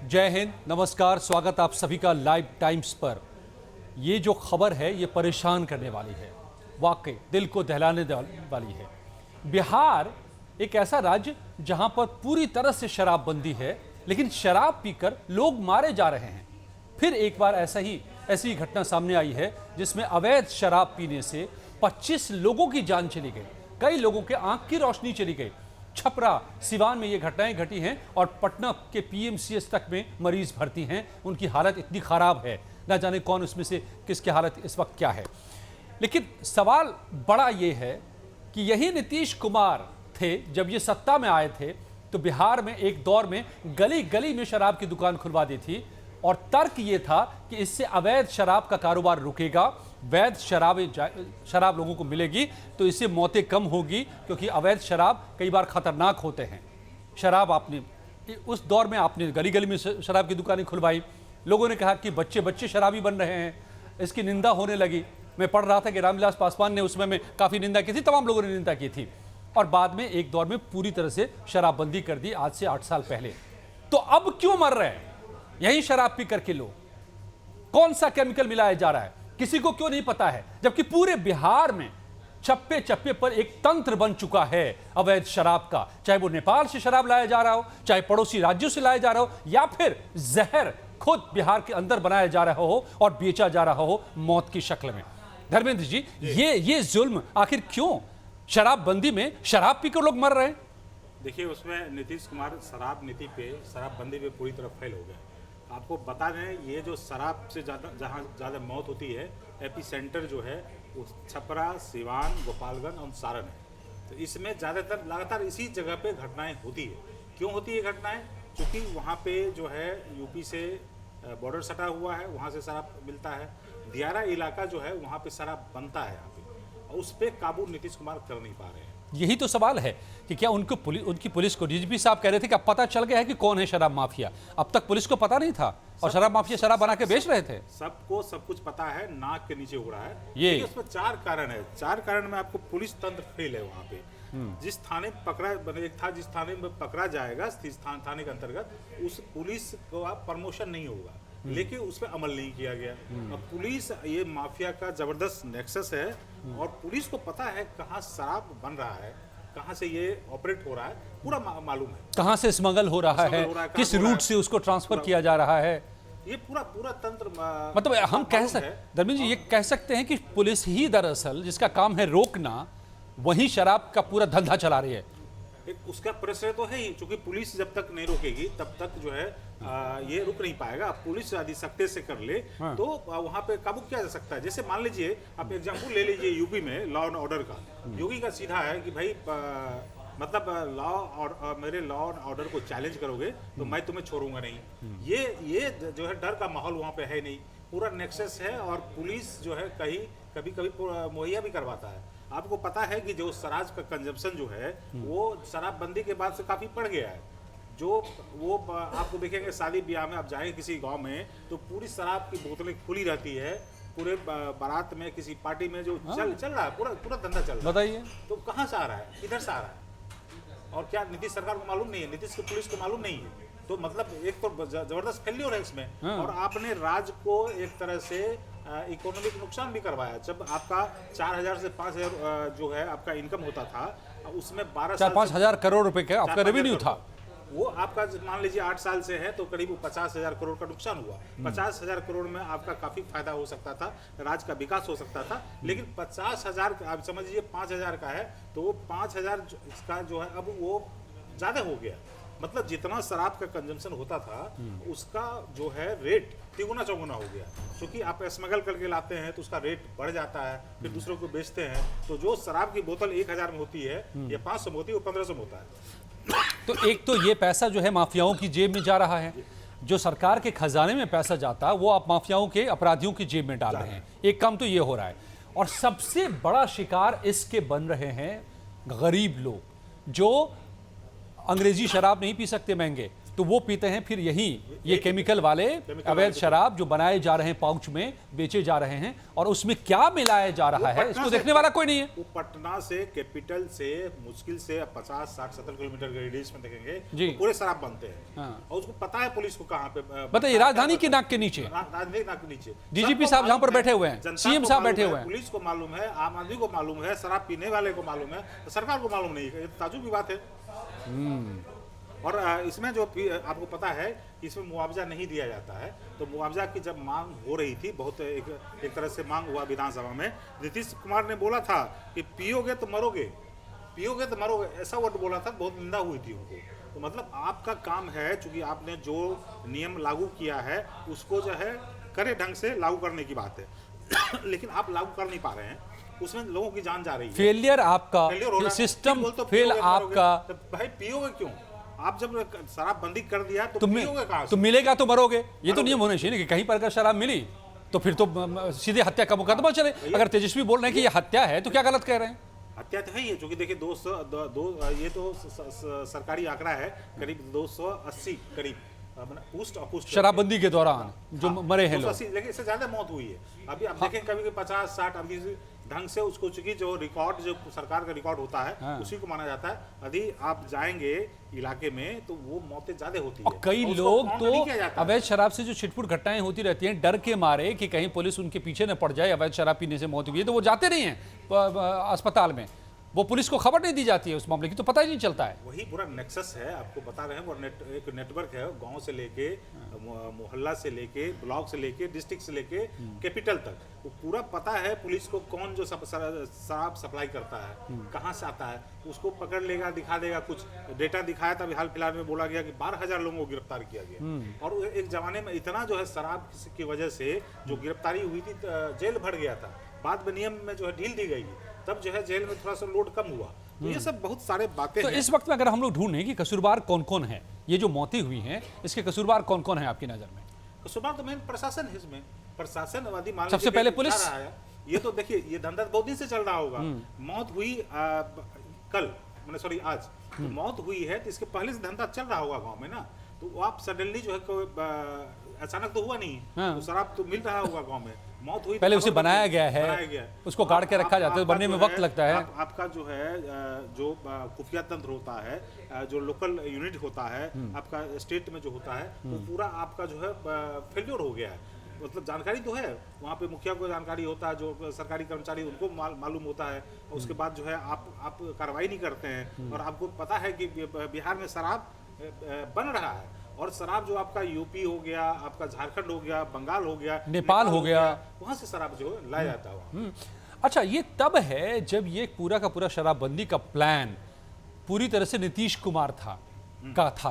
जय हिंद, नमस्कार, स्वागत आप सभी का लाइव टाइम्स पर। ये जो खबर है ये परेशान करने वाली है, वाकई दिल को दहलाने वाली है। बिहार एक ऐसा राज्य जहां पर पूरी तरह से शराबबंदी है, लेकिन शराब पीकर लोग मारे जा रहे हैं। फिर एक बार ऐसी घटना सामने आई है जिसमें अवैध शराब पीने से 25 लोगों की जान चली गई, कई लोगों के आंख की रोशनी चली गई। छपरा, सिवान में ये घटनाएं घटी हैं और पटना के पीएमसीएच तक में मरीज भर्ती हैं। उनकी हालत इतनी खराब है, ना जाने कौन उसमें से किसकी हालत इस वक्त क्या है। लेकिन सवाल बड़ा ये है कि यही नीतीश कुमार थे जब ये सत्ता में आए थे तो बिहार में एक दौर में गली गली में शराब की दुकान खुलवा दी थी और तर्क ये था कि इससे अवैध शराब का कारोबार रुकेगा, वैध शराब लोगों को मिलेगी तो इससे मौतें कम होगी, क्योंकि अवैध शराब कई बार खतरनाक होते हैं। शराब आपने उस दौर में आपने गली गली में शराब की दुकानें खुलवाई, लोगों ने कहा कि बच्चे बच्चे शराबी बन रहे हैं, इसकी निंदा होने लगी। मैं पढ़ रहा था कि रामविलास पासवान ने उसमें में काफ़ी निंदा की थी, तमाम लोगों ने निंदा की थी और बाद में एक दौर में पूरी तरह से शराबबंदी कर दी आज से 8 साल पहले। तो अब क्यों मर रहे हैं यही शराब पी करके लोग? कौन सा केमिकल मिलाया जा रहा है किसी को क्यों नहीं पता है, जबकि पूरे बिहार में चप्पे चप्पे पर एक तंत्र बन चुका है अवैध शराब का। चाहे वो नेपाल से शराब लाया जा रहा हो, चाहे पड़ोसी राज्यों से लाया जा रहा हो, या फिर जहर खुद बिहार के अंदर बनाया जा रहा हो और बेचा जा रहा हो मौत की शक्ल में। धर्मेंद्र जी, ये जुल्म आखिर क्यों? शराबबंदी में शराब पीकर लोग मर रहे हैं। देखिए, उसमें नीतीश कुमार शराबबंदी पे पूरी तरह फेल हो गए। आपको बता दें, ये जो शराब से जहाँ ज़्यादा मौत होती है, एपी सेंटर जो है वो छपरा, सिवान, गोपालगंज और सारण है। तो इसमें ज़्यादातर लगातार इसी जगह पे घटनाएं होती है। क्यों होती है घटनाएं? क्योंकि वहाँ पे जो है यूपी से बॉर्डर सटा हुआ है, वहाँ से शराब मिलता है। दियारा इलाका जो है वहाँ पे शराब बनता है यहाँ पे, और उस पर काबू नीतीश कुमार कर नहीं पा रहे हैं। यही तो सवाल है कि क्या उनकी पुलिस को, डीजीपी साहब कह रहे थे कि अब पता चल गया है कि कौन है शराब माफिया। अब तक पुलिस को पता नहीं था और शराब माफिया शराब बना के बेच रहे थे। सबको सब कुछ पता है, नाक के नीचे उड़ा है। ये उसमें 4 कारण है। 4 कारण में आपको पुलिस तंत्र फेल है वहाँ पे। जिस थाने जिस थाने में पकड़ा जाएगा थाने के अंतर्गत, उस पुलिस को प्रमोशन नहीं होगा, लेकिन उस पर अमल नहीं किया गया। अब पुलिस, ये माफिया का जबरदस्त नेक्सस है और पुलिस को पता है कहाँ शराब बन रहा है, कहाँ से ये ऑपरेट हो रहा है, पूरा मालूम है। कहाँ से स्मगल हो रहा है, किस रूट से उसको ट्रांसफर किया जा रहा है, ये पूरा तंत्र मतलब हम कह सकते, धर्मेंद्र जी, ये कह सकते हैं कि पुलिस ही दरअसल जिसका काम है रोकना, वही शराब का पूरा धंधा चला रही है। उसका प्रेशर तो है ही, क्योंकि पुलिस जब तक नहीं रोकेगी तब तक जो है ये रुक नहीं पाएगा। पुलिस यदि सख्ते से कर ले तो वहाँ पे काबू किया जा सकता है। जैसे मान लीजिए, आप एग्जाम्पल ले लीजिए यूपी में लॉ एंड ऑर्डर का। योगी का सीधा है कि भाई मतलब मेरे लॉ एंड ऑर्डर को चैलेंज करोगे तो मैं तुम्हें छोड़ूंगा नहीं। ये जो है डर का माहौल वहाँ पे है नहीं, पूरा नेक्सस है। और पुलिस जो है कभी मुहैया भी करवाता है। आपको पता है कि जो शराब का कंजम्पशन जो है वो शराबबंदी के बाद से काफ़ी बढ़ गया है। जो वो आपको देखेंगे शादी ब्याह में, आप जाएंगे किसी गांव में तो पूरी शराब की बोतलें खुली रहती है। पूरे बारात में, किसी पार्टी में जो चल रहा है, पूरा धंधा चल रहा है। बताइए, तो कहाँ से आ रहा है, किधर से आ रहा है? और क्या नीतीश सरकार को मालूम नहीं है, नीतीश की पुलिस को मालूम नहीं है? तो मतलब एक तो जबरदस्त फेल्योर है इसमें। और आपने राज्य को एक तरह से इकोनॉमिक नुकसान भी करवाया। जब आपका 4,000 से 5,000 जो है आपका इनकम होता था, उसमें 4-5 हजार करोड़ रुपए का आपका रेवेन्यू था, वो आपका मान लीजिए 8 साल से है तो करीब 50,000 करोड़ का नुकसान हुआ। 50,000 करोड़ में आपका काफी फायदा हो सकता था, राज्य का विकास हो सकता था। लेकिन 50,000 आप समझ लीजिए 5,000 का है, तो वो 5,000 का जो है अब वो ज्यादा हो गया। मतलब जितना शराब का कंजम्पशन होता था उसका जो है रेट तिगुना चौगुना हो गया। क्योंकि आप स्मगल करके लाते हैं तो उसका रेट बढ़ जाता है, फिर दूसरों को बेचते हैं। तो जो शराब की बोतल 1,000 में होती है या 500 में होती है, वो 1,500 में होता है। तो एक तो ये पैसा जो है माफियाओं की जेब में जा रहा है, जो सरकार के खजाने में पैसा जाता वो आप माफियाओं के, अपराधियों की जेब में डाल रहे हैं। एक काम तो ये हो रहा है, और सबसे बड़ा शिकार इसके बन रहे हैं गरीब लोग, जो अंग्रेजी शराब नहीं पी सकते महंगे, तो वो पीते हैं, फिर यही ये केमिकल वाले अवैध शराब जो बनाए जा रहे हैं पाउच में बेचे जा रहे हैं, और उसमें क्या मिलाया जा रहा है इसको देखने वाला कोई नहीं है। वो पटना से कैपिटल से मुश्किल से 50, 60, 70 किलोमीटर के रेडियस में देखेंगे जी। तो पूरे शराब बनते हैं। हाँ। और उसको पता है पुलिस को कहाँ पे बताइए, राजधानी की नाक के नीचे राजधानी नाक के नीचे डीजीपी साहब जहां पर बैठे हुए हैं, जनता सीएम को साहब मालूम बैठे है, हुए हैं। पुलिस को मालूम है, आम आदमी को मालूम है, शराब पीने वाले को मालूम है, तो सरकार को मालूम नहीं है। ये ताज्जुब की बात है। और इसमें जो आपको पता है कि इसमें मुआवजा नहीं दिया जाता है, तो मुआवजा की जब मांग हो रही थी, बहुत एक तरह से मांग हुआ विधानसभा में, नीतीश कुमार ने बोला था कि पियोगे तो मरोगे, पियोगे तो मरोगे, ऐसा वर्ड बोला था, बहुत निंदा हुई थी उनको। तो मतलब आपका काम है, चूंकि आपने जो नियम लागू किया है उसको जो है करे ढंग से लागू करने की बात है लेकिन आप लागू कर नहीं पा रहे हैं, उसमें लोगों की जान जा रही है। फेलियर आपका, फेलियर हो रहा है। सिस्टम तो फेल पियोगे, आपका। मरोगे। तो भाई पियोगे क्यों? आप जब शराब बंदी कर दिया तो तुम पियोगे कहाँ से? तो मिलेगा तो मरोगे, ये तो मरोगे। नियम होना चाहिए ना कि कहीं पर अगर शराब मिली तो फिर तो सीधे हत्या का मुकदमा चले। अगर तेजस्वी बोल रहे हैं कि ये हत्या है तो क्या गलत कह रहे हैं? हत्या तो है ही है, क्योंकि देखिए ये तो सरकारी आंकड़ा है, करीब 280 करीब पुष्ट अपुष्ट शराबबंदी के दौरान जो मरे हैं लोग। 280, लेकिन इससे ज्यादा मौत हुई है। अभी आप देखें कभी 50, 60, अभी ढंग से उसको, चूंकि जो रिकॉर्ड जो सरकार का रिकॉर्ड होता है हाँ। उसी को माना जाता है। यदि आप जाएंगे इलाके में तो वो मौतें ज्यादा होती है। और कई और उसको लोग काउंट तो नहीं किया जाता है। अवैध शराब से जो छिटपुट घटनाएं होती रहती हैं, डर के मारे कि कहीं पुलिस उनके पीछे न पड़ जाए, अवैध शराब पीने से मौत हुई है तो वो जाते नहीं हैं अस्पताल में, वो पुलिस को खबर नहीं दी जाती है उस मामले की, तो पता ही नहीं चलता है। वही पूरा नेक्सस है, आपको बता रहे हैं, वो एक नेटवर्क है, गांव से लेके मोहल्ला से लेके ब्लॉक से लेके डिस्ट्रिक्ट से लेके कैपिटल तक, वो पूरा पता है पुलिस को कौन जो शराब सप्लाई करता है, कहाँ से आता है, उसको पकड़ लेगा, दिखा देगा। कुछ डेटा दिखाया था, अभी हाल फिलहाल में बोला गया कि 12,000 लोगों को गिरफ्तार किया गया। और एक जमाने में इतना जो है शराब की वजह से जो गिरफ्तारी हुई थी, जेल भर गया था। बाद में नियम में जो है ढील दी गई, तब जो है जेल में थोड़ा सा लोड कम हुआ। तो ये सब बहुत सारे बातें तो हैं। इस वक्त में अगर हम लोग ढूंढें कि कसूरवार कौन कौन है, ये जो मौतें हुई हैं इसके कसूरवार कौन कौन है आपकी नजर में? कसूरवार तो मेन प्रशासन है इसमें, प्रशासनवादी मान सबसे लीजिए पहले कि पुलिस। जा रहा है। ये तो देखिए, ये धंधा बहुत दिन से चल रहा होगा। मौत हुई कल, मैंने सॉरी आज, तो मौत हुई है तो इसके पहले से धंधा चल रहा होगा गांव में ना। तो आप सडनली जो है अचानक तो हुआ नहीं, हाँ। तो शराब तो मिल रहा होगा गांव में। मौत हुई पहले तो उसे खबर बनाया बनती- गया है, बनाया गया है। उसको गाड़ के रखा जाता है, आपका बनने में जो वक्त लगता है। आपका जो है जो खुफिया तंत्र होता है, जो लोकल यूनिट होता है, आपका स्टेट में जो होता है, वो पूरा आपका जो है फेल्योर हो गया है। मतलब जानकारी तो है, वहाँ पे मुखिया को जानकारी होता है, जो सरकारी कर्मचारी उनको मालूम होता है। उसके बाद जो है आप कार्रवाई नहीं करते हैं, और आपको पता है कि बिहार में शराब बन रहा है। और शराब जो आपका यूपी हो गया, आपका झारखंड हो गया, बंगाल हो गया, नेपाल हो गया, वहाँ से शराब जो है लाया जाता है। अच्छा, ये तब है जब ये पूरा का पूरा शराबबंदी का प्लान पूरी तरह से नीतीश कुमार था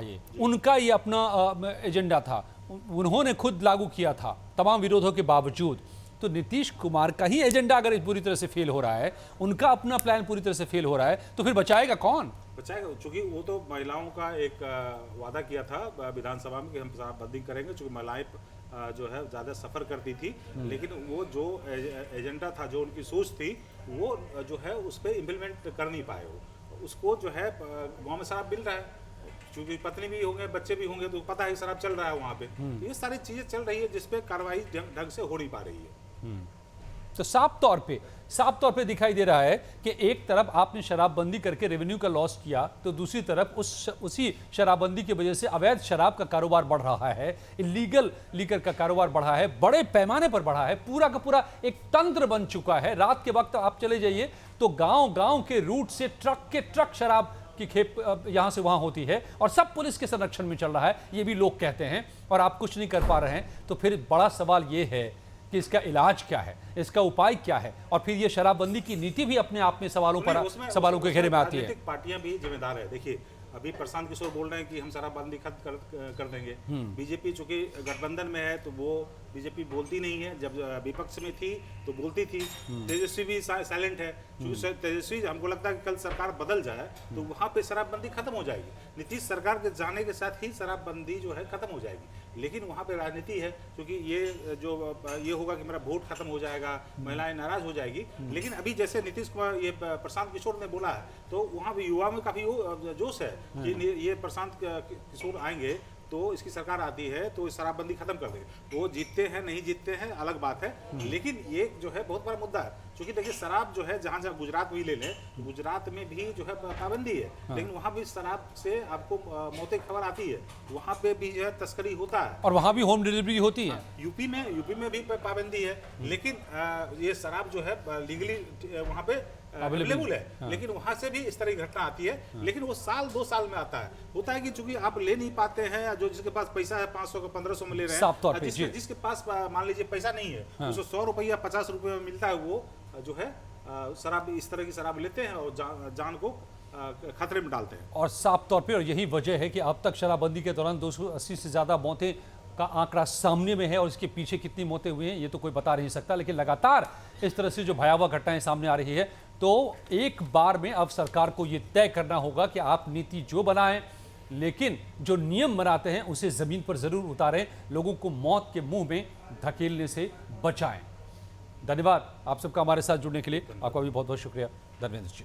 ये उनका ये अपना एजेंडा था, उन्होंने खुद लागू किया था तमाम विरोधों के बावजूद। तो नीतीश कुमार का ही एजेंडा अगर पूरी तरह से फेल हो रहा है, उनका अपना प्लान पूरी तरह से फेल हो रहा है, तो फिर बचाएगा कौन? बचाएगा, चूंकि वो तो महिलाओं का एक वादा किया था विधानसभा में कि हम शराबबंदी करेंगे, चूंकि महिलाएं जो है ज़्यादा सफ़र करती थी। लेकिन वो जो एजेंडा था, जो उनकी सोच थी, वो जो है उस पर इम्प्लीमेंट कर नहीं पाए। वो उसको जो है गाँव में शराब मिल रहा है, क्योंकि पत्नी भी होंगे, बच्चे भी होंगे, तो पता है शराब चल रहा है वहाँ पे। तो ये सारी चीज़ें चल रही है जिसपे कार्रवाई ढंग से हो नहीं पा रही है। तो साफ तौर पे दिखाई दे रहा है कि एक तरफ आपने शराबबंदी करके रेवेन्यू का लॉस किया, तो दूसरी तरफ उसी शराबबंदी की वजह से अवैध शराब का कारोबार बढ़ रहा है, इलीगल लीकर का कारोबार बढ़ा है, बड़े पैमाने पर बढ़ा है, पूरा का पूरा एक तंत्र बन चुका है। रात के वक्त आप चले जाइए तो गांव के रूट से ट्रक के ट्रक शराब की खेप यहाँ से वहाँ होती है, और सब पुलिस के संरक्षण में चल रहा है, ये भी लोग कहते हैं, और आप कुछ नहीं कर पा रहे हैं। तो फिर बड़ा सवाल ये है कि इसका इलाज क्या है, इसका उपाय क्या है, और फिर ये शराबबंदी की नीति भी अपने आप में सवालों के घेरे में आती है। राजनीतिक पार्टियां भी जिम्मेदार है। देखिए, अभी प्रशांत किशोर बोल रहे हैं कि हम शराबबंदी खत्म कर देंगे। बीजेपी चूंकि गठबंधन में है तो वो बीजेपी बोलती नहीं है, जब विपक्ष में थी तो बोलती थी। तेजस्वी भी साइलेंट है, क्योंकि तेजस्वी, हमको लगता है कि कल सरकार बदल जाए तो वहाँ पे शराबबंदी खत्म हो जाएगी। नीतीश सरकार के जाने के साथ ही शराबबंदी जो है खत्म हो जाएगी। लेकिन वहाँ पे राजनीति है, क्योंकि ये होगा कि मेरा वोट खत्म हो जाएगा, महिलाएं नाराज हो जाएगी। लेकिन अभी जैसे नीतीश कुमार, ये प्रशांत किशोर ने बोला है, तो वहाँ भी युवा में काफी जोश है कि ये प्रशांत किशोर आएंगे तो इसकी सरकार आती है तो शराबबंदी खत्म कर देगी। वो जीतते हैं नहीं जीतते हैं अलग बात है, लेकिन ये जो है बहुत बड़ा मुद्दा है। क्योंकि देखिए शराब जो है जहाँ जहाँ गुजरात भी ले लें, गुजरात में भी जो है पाबंदी है, लेकिन वहाँ भी शराब से आपको मौतें की खबर आती है, वहाँ पे भी जो है तस्करी होता है। और वहाँ भी होम डिलीवरी होती है। यूपी में भी पाबंदी है, लेकिन ये शराब जो है लीगली वहाँ पे अवेलेबल है। लेकिन वहां से भी इस तरह की घटना आती है, लेकिन वो साल 2 साल में आता है। होता है कि चूंकि आप ले नहीं पाते हैं, या जो जिसके पास पैसा है 500 का 1500 में ले रहे साफ तौर पे, हैं, जिसके पास मान लीजिए पैसा नहीं है, उसको 100 रुपया 50 रुपये में मिलता है, वो जो है शराब, इस तरह की शराब लेते हैं और जान को खतरे में डालते हैं। और साफ तौर पे, और यही वजह है कि अब तक शराबबंदी के दौरान 280 से ज़्यादा मौतें का आंकड़ा सामने में है, और इसके पीछे कितनी मौतें हुई हैं ये तो कोई बता नहीं सकता। लेकिन लगातार इस तरह से जो भयावह घटनाएं सामने आ रही है, तो एक बार में अब सरकार को ये तय करना होगा कि आप नीति जो बनाएं, लेकिन जो नियम बनाते हैं उसे ज़मीन पर ज़रूर उतारें, लोगों को मौत के मुंह में धकेलने से बचाएं। धन्यवाद आप सबका हमारे साथ जुड़ने के लिए। आपका भी बहुत बहुत शुक्रिया धर्मेंद्र जी।